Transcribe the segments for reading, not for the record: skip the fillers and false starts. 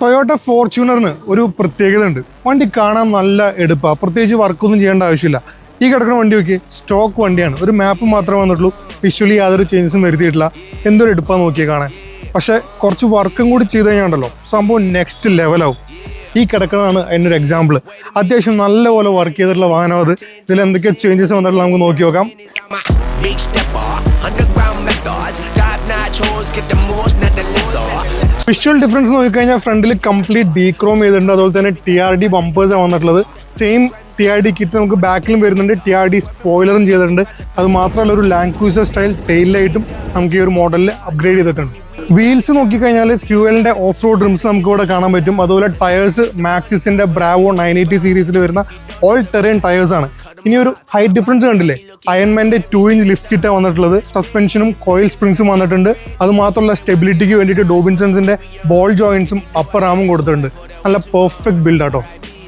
Toyota ഫോർച്യൂണറിന് ഒരു പ്രത്യേകത ഉണ്ട്. വണ്ടി കാണാൻ നല്ല എടുപ്പാണ്, പ്രത്യേകിച്ച് വർക്കൊന്നും ചെയ്യേണ്ട ആവശ്യമില്ല. ഈ കിടക്കുന്ന വണ്ടി നോക്കി സ്റ്റോക്ക് വണ്ടിയാണ്, ഒരു മാപ്പ് മാത്രമേ വന്നിട്ടുള്ളൂ, വിഷ്വലി യാതൊരു ചേഞ്ചസും വരുത്തിയിട്ടില്ല. എന്തൊരു എടുപ്പാന്ന് നോക്കിയാൽ കാണാൻ. പക്ഷേ കുറച്ച് വർക്കും കൂടി ചെയ്ത് കഴിഞ്ഞാണ്ടല്ലോ സംഭവം നെക്സ്റ്റ് ലെവലാവും. ഈ കിടക്കുന്നതാണ് അതിനൊരു എക്സാമ്പിൾ. അത്യാവശ്യം നല്ലപോലെ വർക്ക് ചെയ്തിട്ടുള്ള വാഹനം അത്. ഇതിൽ എന്തൊക്കെ ചേഞ്ചസ് വന്നിട്ടുള്ള നമുക്ക് നോക്കി നോക്കാം. വിഷ്വൽ ഡിഫറൻസ് നോക്കിക്കഴിഞ്ഞാൽ ഫ്രണ്ടിൽ കംപ്ലീറ്റ് ഡീക്രോം ചെയ്തിട്ടുണ്ട്. അതുപോലെ തന്നെ TRD ബമ്പേഴ്സാണ് വന്നിട്ടുള്ളത്. സെയിം TRD കിറ്റ് നമുക്ക് ബാക്കിലും വരുന്നുണ്ട്. TRD സ്പോയിലറും ചെയ്തിട്ടുണ്ട്. അത് മാത്രമല്ല ഒരു ലാൻഡ് ക്രൂസർ സ്റ്റൈൽ ടെയിൽ ലൈറ്റും നമുക്ക് ഈ ഒരു മോഡലിൽ അപ്ഗ്രേഡ് ചെയ്തിട്ടുണ്ട്. വീൽസ് നോക്കിക്കഴിഞ്ഞാൽ ഫ്യൂവലിൻ്റെ ഓഫ് റോഡ് റിംസ് നമുക്ക് ഇവിടെ കാണാൻ പറ്റും. അതുപോലെ ടയേഴ്സ് മാക്സിസിൻ്റെ ബ്രാവോ 980 സീരീസിൽ വരുന്ന ഓൾ ടെറൈൻ ടയേഴ്സാണ്. ഇനി ഒരു ഹൈറ്റ് ഡിഫറൻസ് കണ്ടില്ലേ, അയൺമാൻ്റെ 2-inch ലിഫ്റ്റ് കിറ്റാണ് വന്നിട്ടുള്ളത്. സസ്പെൻഷനും കോയിൽ സ്പ്രിങ്സും വന്നിട്ടുണ്ട്. അത് മാത്രമല്ല സ്റ്റെബിലിറ്റിക്ക് വേണ്ടിയിട്ട് ഡോബിൻസൺസിൻ്റെ ബോൾ ജോയിൻസും അപ്പർ ആമും കൊടുത്തിട്ടുണ്ട്. നല്ല പെർഫെക്റ്റ് ബിൽഡാട്ടോ.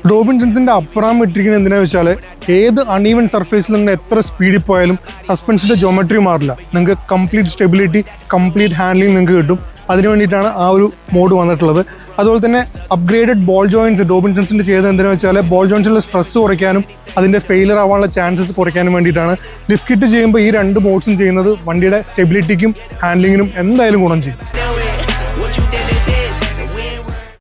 ഡോബിൻസൺസിൻ്റെ അപ്പർ ആം ഇട്ടിരിക്കുന്നത് എന്തിനാണെന്ന് വെച്ചാൽ ഏത് അൺഈവൻ സർഫേസിൽ നിന്ന് എത്ര സ്പീഡിൽ പോയാലും സസ്പെൻഷൻ്റെ ജോമെട്രി മാറില്ല. നിങ്ങൾക്ക് കംപ്ലീറ്റ് സ്റ്റെബിലിറ്റി, കംപ്ലീറ്റ് ഹാൻഡ്ലിംഗ് നിങ്ങൾക്ക് കിട്ടും. അതിന് വേണ്ടിയിട്ടാണ് ആ ഒരു മോഡ് വന്നിട്ടുള്ളത്. അതുപോലെ തന്നെ അപ്ഗ്രേഡഡ് ബോൾ ജോയിൻസ് ഡോബിൻസൺസിൻ്റെ ചെയ്തത് എന്തിനാണെന്ന് വെച്ചാൽ ബോൾ ജോയിൻസിലുള്ള സ്ട്രെസ് കുറയ്ക്കാനും അതിൻ്റെ ഫെയിലർ ആവാനുള്ള ചാൻസസ് കുറയ്ക്കാനും വേണ്ടിയിട്ടാണ്. ലിഫ്റ്റ് കിറ്റ് ചെയ്യുമ്പോൾ ഈ രണ്ട് മോഡ്സും ചെയ്യുന്നത് വണ്ടിയുടെ സ്റ്റെബിലിറ്റിക്കും ഹാൻഡ്ലിങ്ങിനും എന്തായാലും ഗുണം ചെയ്യും.